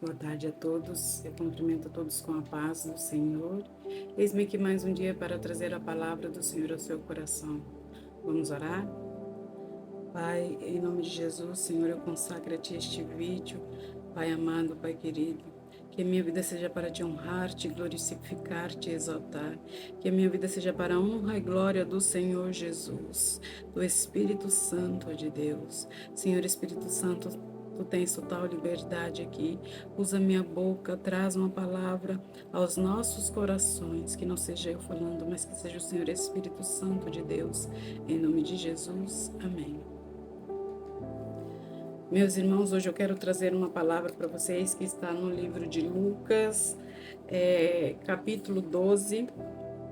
Boa tarde a todos. Eu cumprimento a todos com a paz do Senhor. Eis-me aqui mais um dia para trazer a palavra do Senhor ao seu coração. Vamos orar? Pai, em nome de Jesus, Senhor, eu consagro a Ti este vídeo. Pai amado, Pai querido, que a minha vida seja para Te honrar, Te glorificar, Te exaltar. Que a minha vida seja para a honra e glória do Senhor Jesus, do Espírito Santo de Deus. Senhor Espírito Santo, Tu tens total liberdade aqui. Usa minha boca, traz uma palavra aos nossos corações, que não seja eu falando, mas que seja o Senhor Espírito Santo de Deus. Em nome de Jesus, amém. Meus irmãos, hoje eu quero trazer uma palavra para vocês que está no livro de Lucas, capítulo 12,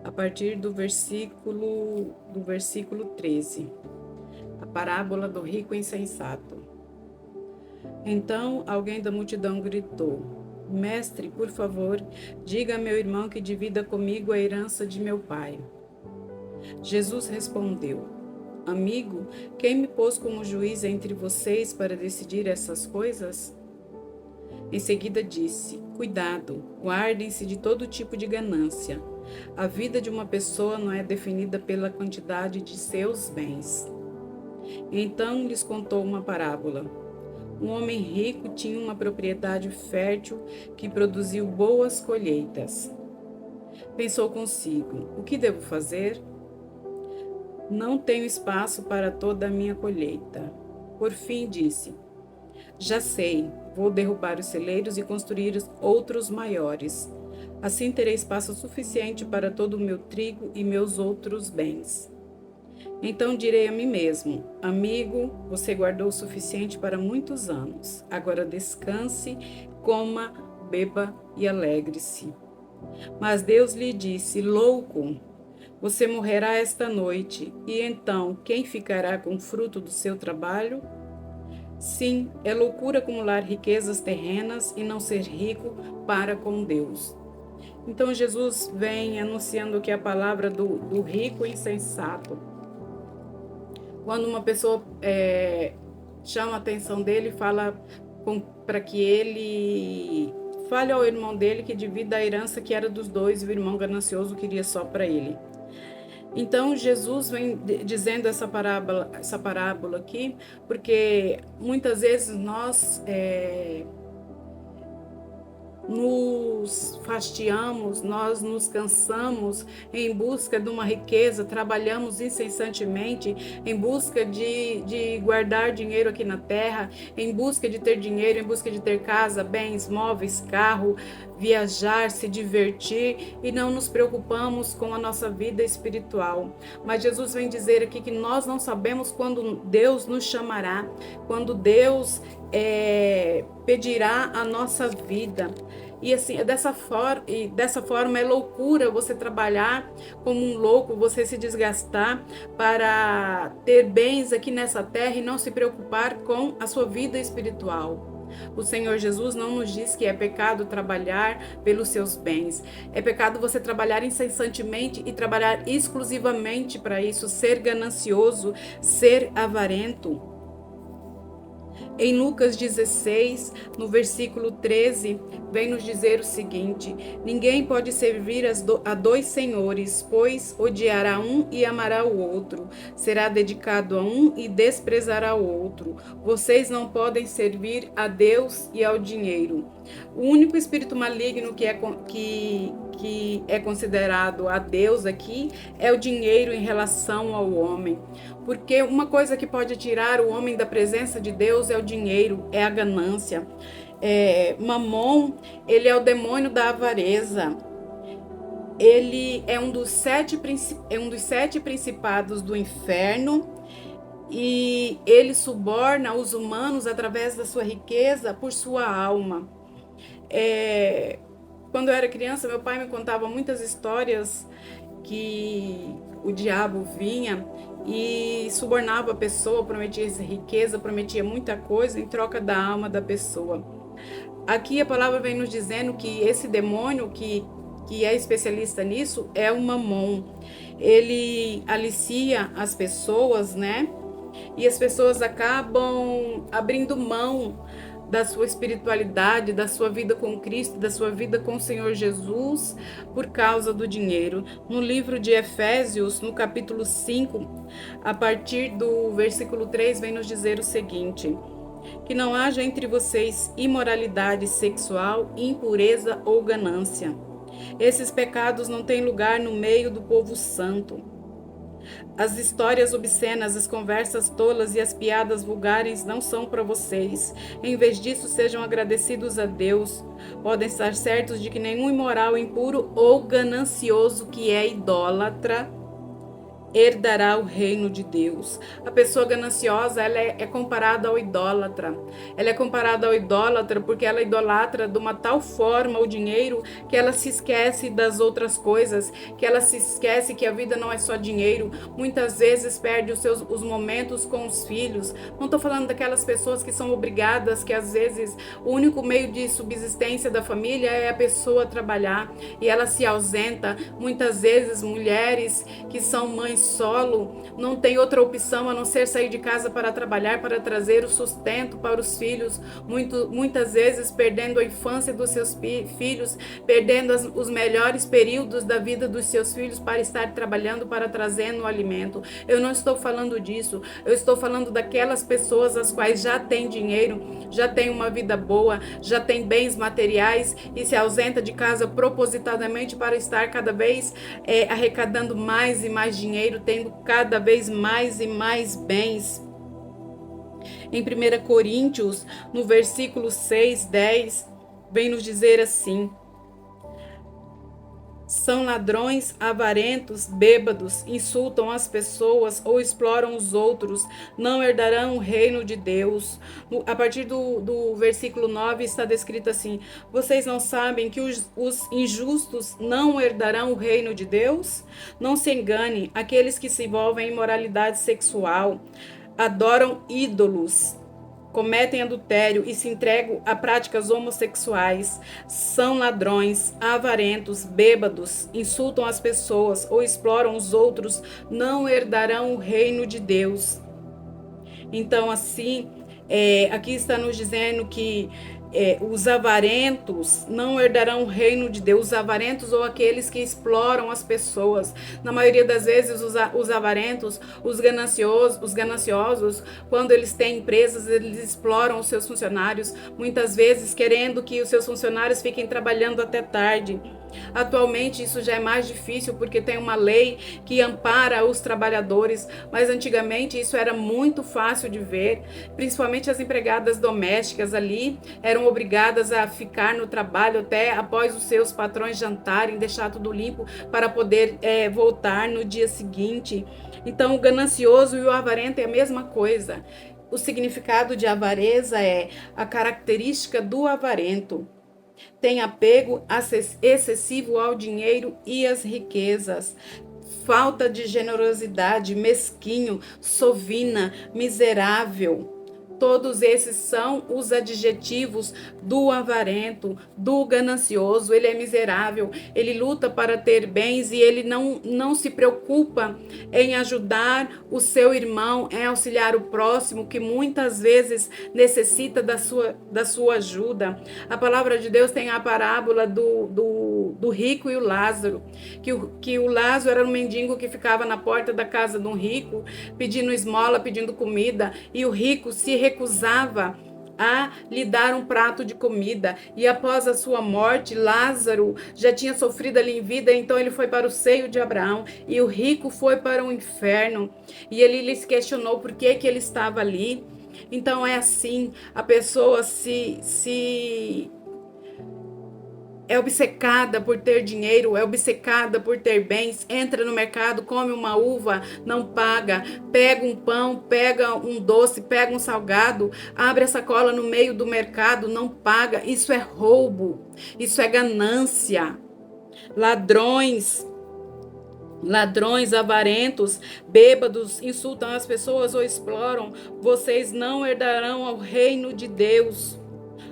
a partir do versículo 13. A parábola do rico insensato. Então alguém da multidão gritou: Mestre, por favor, diga a meu irmão que divida comigo a herança de meu pai. Jesus respondeu: Amigo, quem me pôs como juiz entre vocês para decidir essas coisas? Em seguida disse: Cuidado, guardem-se de todo tipo de ganância. A vida de uma pessoa não é definida pela quantidade de seus bens. Então lhes contou uma parábola. Um homem rico tinha uma propriedade fértil que produziu boas colheitas. Pensou consigo: o que devo fazer? Não tenho espaço para toda a minha colheita. Por fim disse: já sei, vou derrubar os celeiros e construir outros maiores. Assim terei espaço suficiente para todo o meu trigo e meus outros bens. Então direi a mim mesmo: amigo, você guardou o suficiente para muitos anos. Agora descanse, coma, beba e alegre-se. Mas Deus lhe disse: louco, você morrerá esta noite, e então quem ficará com o fruto do seu trabalho? Sim, é loucura acumular riquezas terrenas e não ser rico para com Deus. Então Jesus vem anunciando que a palavra do rico insensato. Quando uma pessoa chama a atenção dele, fala para que ele fale ao irmão dele que divida a herança que era dos dois, e o irmão ganancioso queria só para ele. Então Jesus vem dizendo essa parábola aqui, porque muitas vezes nós nos fastiamos, nós nos cansamos em busca de uma riqueza, trabalhamos incessantemente em busca de guardar dinheiro aqui na terra, em busca de ter dinheiro, em busca de ter casa, bens, móveis, carro, viajar, se divertir, e não nos preocupamos com a nossa vida espiritual. Mas Jesus vem dizer aqui que nós não sabemos quando Deus nos chamará, quando Deus pedirá a nossa vida. E assim, dessa forma é loucura você trabalhar como um louco, você se desgastar para ter bens aqui nessa terra e não se preocupar com a sua vida espiritual. O Senhor Jesus não nos diz que é pecado trabalhar pelos seus bens. É pecado você trabalhar incessantemente e trabalhar exclusivamente para isso, ser ganancioso, ser avarento. Em Lucas 16, no versículo 13, vem nos dizer o seguinte: ninguém pode servir a dois senhores, pois odiará um e amará o outro, será dedicado a um e desprezará o outro. Vocês não podem servir a Deus e ao dinheiro. O único espírito maligno que é considerado a Deus aqui é o dinheiro em relação ao homem. Porque uma coisa que pode tirar o homem da presença de Deus é o dinheiro, é a ganância. Mamon, ele é o demônio da avareza. Ele é um dos sete principados do inferno, e ele suborna os humanos através da sua riqueza por sua alma. Quando eu era criança, meu pai me contava muitas histórias que o diabo vinha e subornava a pessoa, prometia riqueza, prometia muita coisa em troca da alma da pessoa. Aqui a palavra vem nos dizendo que esse demônio que é especialista nisso é o Mamon. Ele alicia as pessoas, né? E as pessoas acabam abrindo mão da sua espiritualidade, da sua vida com Cristo, da sua vida com o Senhor Jesus, por causa do dinheiro. No livro de Efésios, no capítulo 5, a partir do versículo 3, vem nos dizer o seguinte: que não haja entre vocês imoralidade sexual, impureza ou ganância. Esses pecados não têm lugar no meio do povo santo. As histórias obscenas, as conversas tolas e as piadas vulgares não são para vocês. Em vez disso, sejam agradecidos a Deus. Podem estar certos de que nenhum imoral, impuro ou ganancioso que é idólatra herdará o reino de Deus. A pessoa gananciosa, ela é comparada ao idólatra. Ela é comparada ao idólatra porque ela idolatra de uma tal forma o dinheiro que ela se esquece das outras coisas, que ela se esquece que a vida não é só dinheiro. Muitas vezes perde os momentos com os filhos. Não estou falando daquelas pessoas que são obrigadas, que às vezes o único meio de subsistência da família é a pessoa trabalhar e ela se ausenta. Muitas vezes mulheres que são mães solo, não tem outra opção a não ser sair de casa para trabalhar, para trazer o sustento para os filhos, muitas vezes perdendo a infância dos seus filhos, perdendo os melhores períodos da vida dos seus filhos para estar trabalhando, para trazer o alimento. Eu não estou falando disso, eu estou falando daquelas pessoas as quais já têm dinheiro, já têm uma vida boa, já têm bens materiais e se ausenta de casa propositadamente para estar cada vez arrecadando mais e mais dinheiro, tendo cada vez mais e mais bens. Em 1 Coríntios, no versículo 6, 10, vem nos dizer assim: são ladrões, avarentos, bêbados, insultam as pessoas ou exploram os outros, não herdarão o reino de Deus. A partir do versículo 9 está descrito assim: vocês não sabem que os injustos não herdarão o reino de Deus? Não se engane, aqueles que se envolvem em imoralidade sexual, adoram ídolos, cometem adultério e se entregam a práticas homossexuais, são ladrões, avarentos, bêbados, insultam as pessoas ou exploram os outros, não herdarão o reino de Deus. Então, assim, aqui está nos dizendo que os avarentos não herdarão o reino de Deus. Os avarentos ou aqueles que exploram as pessoas. Na maioria das vezes, os avarentos, os gananciosos, quando eles têm empresas, eles exploram os seus funcionários, muitas vezes querendo que os seus funcionários fiquem trabalhando até tarde. Atualmente isso já é mais difícil porque tem uma lei que ampara os trabalhadores, mas antigamente isso era muito fácil de ver, principalmente as empregadas domésticas ali eram obrigadas a ficar no trabalho até após os seus patrões jantarem, deixar tudo limpo para poder voltar no dia seguinte. Então o ganancioso e o avarento é a mesma coisa. O significado de avareza é a característica do avarento. Tem apego excessivo ao dinheiro e às riquezas, falta de generosidade, mesquinho, sovina, miserável. Todos esses são os adjetivos do avarento, do ganancioso. Ele é miserável, ele luta para ter bens e ele não se preocupa em ajudar o seu irmão, em auxiliar o próximo que muitas vezes necessita da sua ajuda. A palavra de Deus tem a parábola do rico e o Lázaro, que o Lázaro era um mendigo que ficava na porta da casa de um rico, pedindo esmola, pedindo comida, e o rico se recusava a lhe dar um prato de comida. E após a sua morte, Lázaro já tinha sofrido ali em vida, então ele foi para o seio de Abraão e o rico foi para o inferno. E ele lhes questionou por que ele estava ali. Então é assim, a pessoa é obcecada por ter dinheiro, é obcecada por ter bens, entra no mercado, come uma uva, não paga, pega um pão, pega um doce, pega um salgado, abre a sacola no meio do mercado, não paga. Isso é roubo, isso é ganância. Ladrões, avarentos, bêbados, insultam as pessoas ou exploram. Vocês não herdarão ao reino de Deus.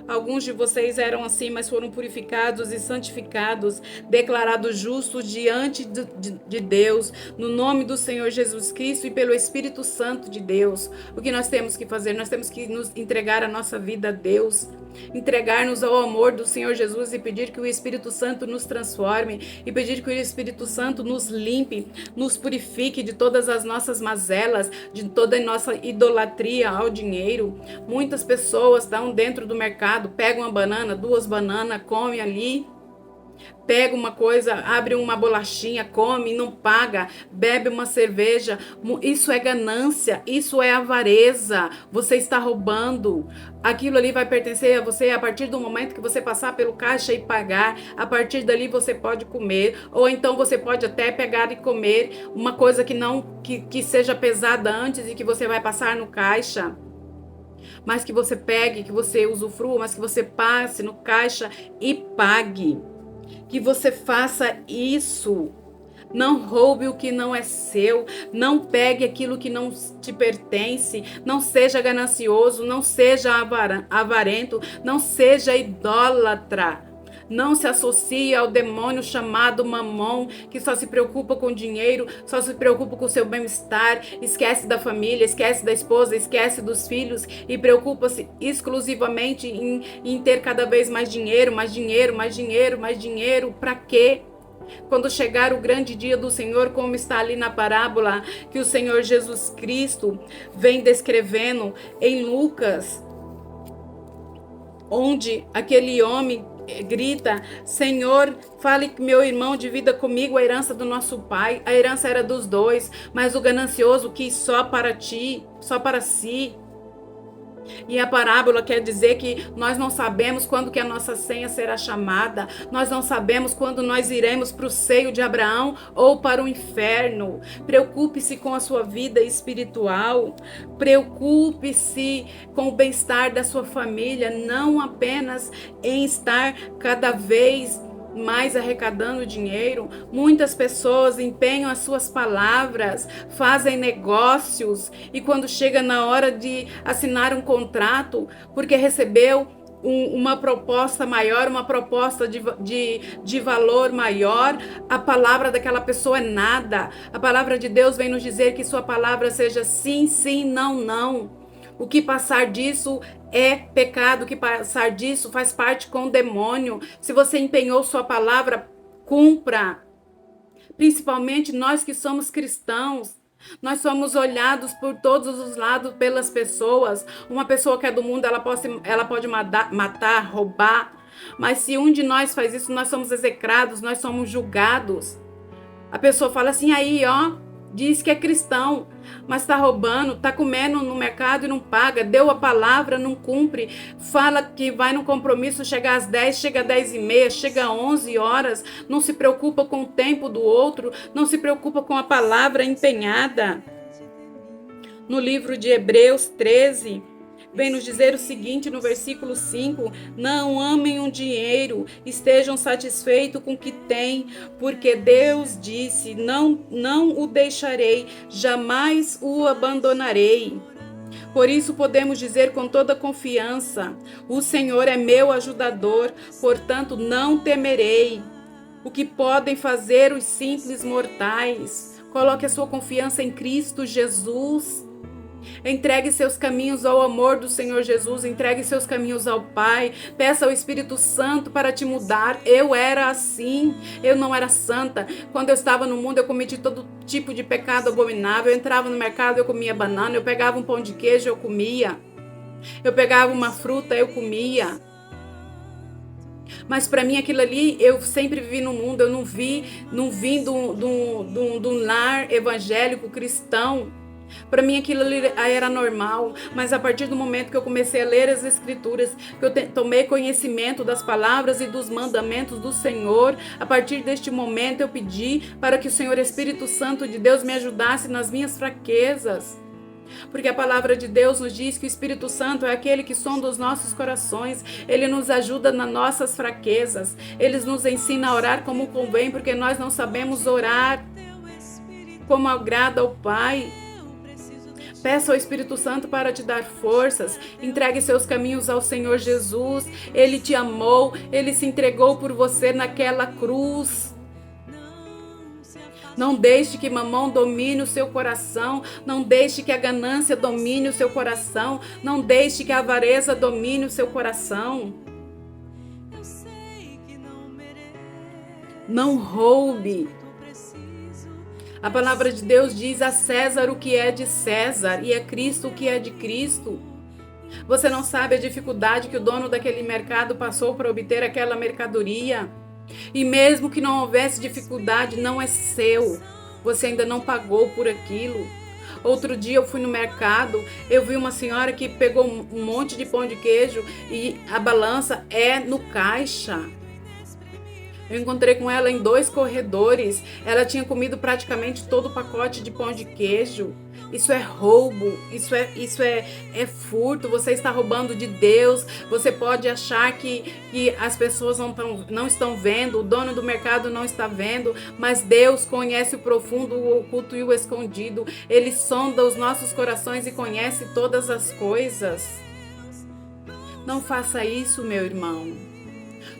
Alguns de vocês eram assim, mas foram purificados e santificados, declarados justos diante de Deus, no nome do Senhor Jesus Cristo e pelo Espírito Santo de Deus. O que nós temos que fazer? Nós temos que nos entregar a nossa vida a Deus, entregar-nos ao amor do Senhor Jesus e pedir que o Espírito Santo nos transforme e pedir que o Espírito Santo nos limpe, nos purifique de todas as nossas mazelas, de toda a nossa idolatria ao dinheiro. Muitas pessoas estão dentro do mercado, pegam uma banana, 2 bananas, come ali, pega uma coisa, abre uma bolachinha, come, não paga, bebe uma cerveja. Isso é ganância, isso é avareza. Você está roubando. Aquilo ali vai pertencer a você a partir do momento que você passar pelo caixa e pagar. A partir dali você pode comer, ou então você pode até pegar e comer uma coisa que seja pesada antes e que você vai passar no caixa. Mas que você pegue, que você usufrua, mas que você passe no caixa e pague. Que você faça isso. Não roube o que não é seu. Não pegue aquilo que não te pertence. Não seja ganancioso. Não seja avarento. Não seja idólatra. Não se associe ao demônio chamado Mamon, que só se preocupa com dinheiro, só se preocupa com o seu bem-estar, esquece da família, esquece da esposa, esquece dos filhos e preocupa-se exclusivamente em ter cada vez mais dinheiro, mais dinheiro, mais dinheiro, mais dinheiro. Para quê? Quando chegar o grande dia do Senhor, como está ali na parábola que o Senhor Jesus Cristo vem descrevendo em Lucas, onde aquele homem grita: Senhor, fale que meu irmão divida comigo a herança do nosso pai. A herança era dos dois, mas o ganancioso quis só para ti, só para si. E a parábola quer dizer que nós não sabemos quando que a nossa senha será chamada. Nós não sabemos quando nós iremos para o seio de Abraão ou para o inferno. Preocupe-se com a sua vida espiritual. Preocupe-se com o bem-estar da sua família, não apenas em estar cada vez mais arrecadando dinheiro. Muitas pessoas empenham as suas palavras, fazem negócios e quando chega na hora de assinar um contrato, porque recebeu uma proposta maior, uma proposta de valor maior, a palavra daquela pessoa é nada. A palavra de Deus vem nos dizer que sua palavra seja sim, sim, não, não. O que passar disso é pecado, o que passar disso faz parte com o demônio. Se você empenhou sua palavra, cumpra. Principalmente nós que somos cristãos. Nós somos olhados por todos os lados pelas pessoas. Uma pessoa que é do mundo, ela pode matar, roubar. Mas se um de nós faz isso, nós somos execrados, nós somos julgados. A pessoa fala assim, aí ó, diz que é cristão, mas está roubando, está comendo no mercado e não paga, deu a palavra, não cumpre, fala que vai no compromisso, chega às 10, chega às 10h30, chega às 11 horas, não se preocupa com o tempo do outro, não se preocupa com a palavra empenhada. No livro de Hebreus 13, vem nos dizer o seguinte no versículo 5: não amem o dinheiro, estejam satisfeitos com o que têm, porque Deus disse, não o deixarei, jamais o abandonarei. Por isso podemos dizer com toda confiança, o Senhor é meu ajudador, portanto não temerei. O que podem fazer os simples mortais? Coloque a sua confiança em Cristo Jesus. Entregue seus caminhos ao amor do Senhor Jesus, entregue seus caminhos ao Pai, peça ao Espírito Santo para te mudar. Eu era assim, eu não era santa. Quando eu estava no mundo, eu cometi todo tipo de pecado abominável. Eu entrava no mercado, eu comia banana, eu pegava um pão de queijo, eu comia. Eu pegava uma fruta, eu comia. Mas para mim aquilo ali, eu sempre vivi no mundo, eu não vim de um lar evangélico cristão. Para mim aquilo ali era normal, mas a partir do momento que eu comecei a ler as Escrituras, que eu tomei conhecimento das palavras e dos mandamentos do Senhor, a partir deste momento eu pedi para que o Senhor Espírito Santo de Deus me ajudasse nas minhas fraquezas. Porque a palavra de Deus nos diz que o Espírito Santo é aquele que sonda os nossos corações, ele nos ajuda nas nossas fraquezas, ele nos ensina a orar como convém, porque nós não sabemos orar como agrada ao Pai. Peça ao Espírito Santo para te dar forças. Entregue seus caminhos ao Senhor Jesus. Ele te amou, Ele se entregou por você naquela cruz. Não deixe que mamão domine o seu coração. Não deixe que a ganância domine o seu coração. Não deixe que a avareza domine o seu coração. Não roube. A palavra de Deus diz a César o que é de César e a Cristo o que é de Cristo. Você não sabe a dificuldade que o dono daquele mercado passou para obter aquela mercadoria. E mesmo que não houvesse dificuldade, não é seu. Você ainda não pagou por aquilo. Outro dia eu fui no mercado, eu vi uma senhora que pegou um monte de pão de queijo e a balança é no caixa. Eu encontrei com ela em 2 corredores. Ela tinha comido praticamente todo o pacote de pão de queijo. Isso é roubo, isso é furto. Você está roubando de Deus. Você pode achar que as pessoas não estão vendo, o dono do mercado não está vendo, mas Deus conhece o profundo, o oculto e o escondido. Ele sonda os nossos corações e conhece todas as coisas. Não faça isso, meu irmão.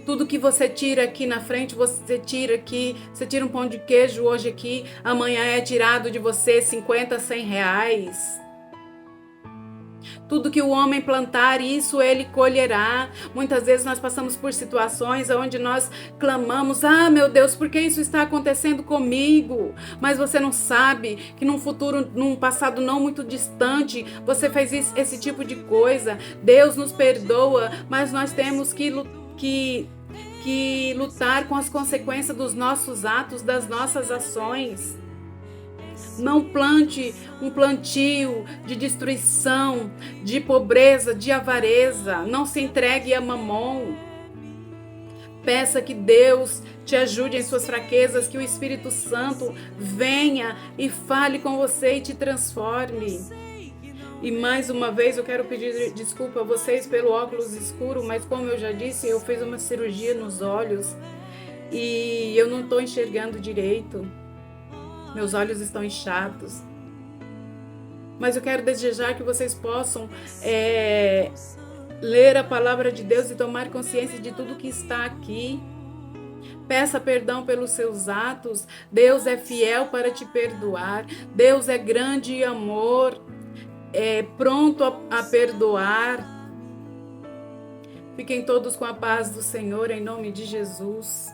Tudo que você tira aqui na frente, você tira aqui. Você tira um pão de queijo hoje aqui, amanhã é tirado de você 50, 100 reais. Tudo que o homem plantar, isso ele colherá. Muitas vezes nós passamos por situações onde nós clamamos: ah, meu Deus, por que isso está acontecendo comigo? Mas você não sabe que num futuro, num passado não muito distante, você fez esse tipo de coisa. Deus nos perdoa, mas nós temos que lutar com as consequências dos nossos atos, das nossas ações. Não plante um plantio de destruição, de pobreza, de avareza. Não se entregue a mamon. Peça que Deus te ajude em suas fraquezas, que o Espírito Santo venha e fale com você e te transforme. E mais uma vez eu quero pedir desculpa a vocês pelo óculos escuro, mas como eu já disse, eu fiz uma cirurgia nos olhos e eu não estou enxergando direito. Meus olhos estão inchados. Mas eu quero desejar que vocês possam ler a palavra de Deus e tomar consciência de tudo que está aqui. Peça perdão pelos seus atos. Deus é fiel para te perdoar. Deus é grande em amor. É pronto a perdoar. Fiquem todos com a paz do Senhor, em nome de Jesus.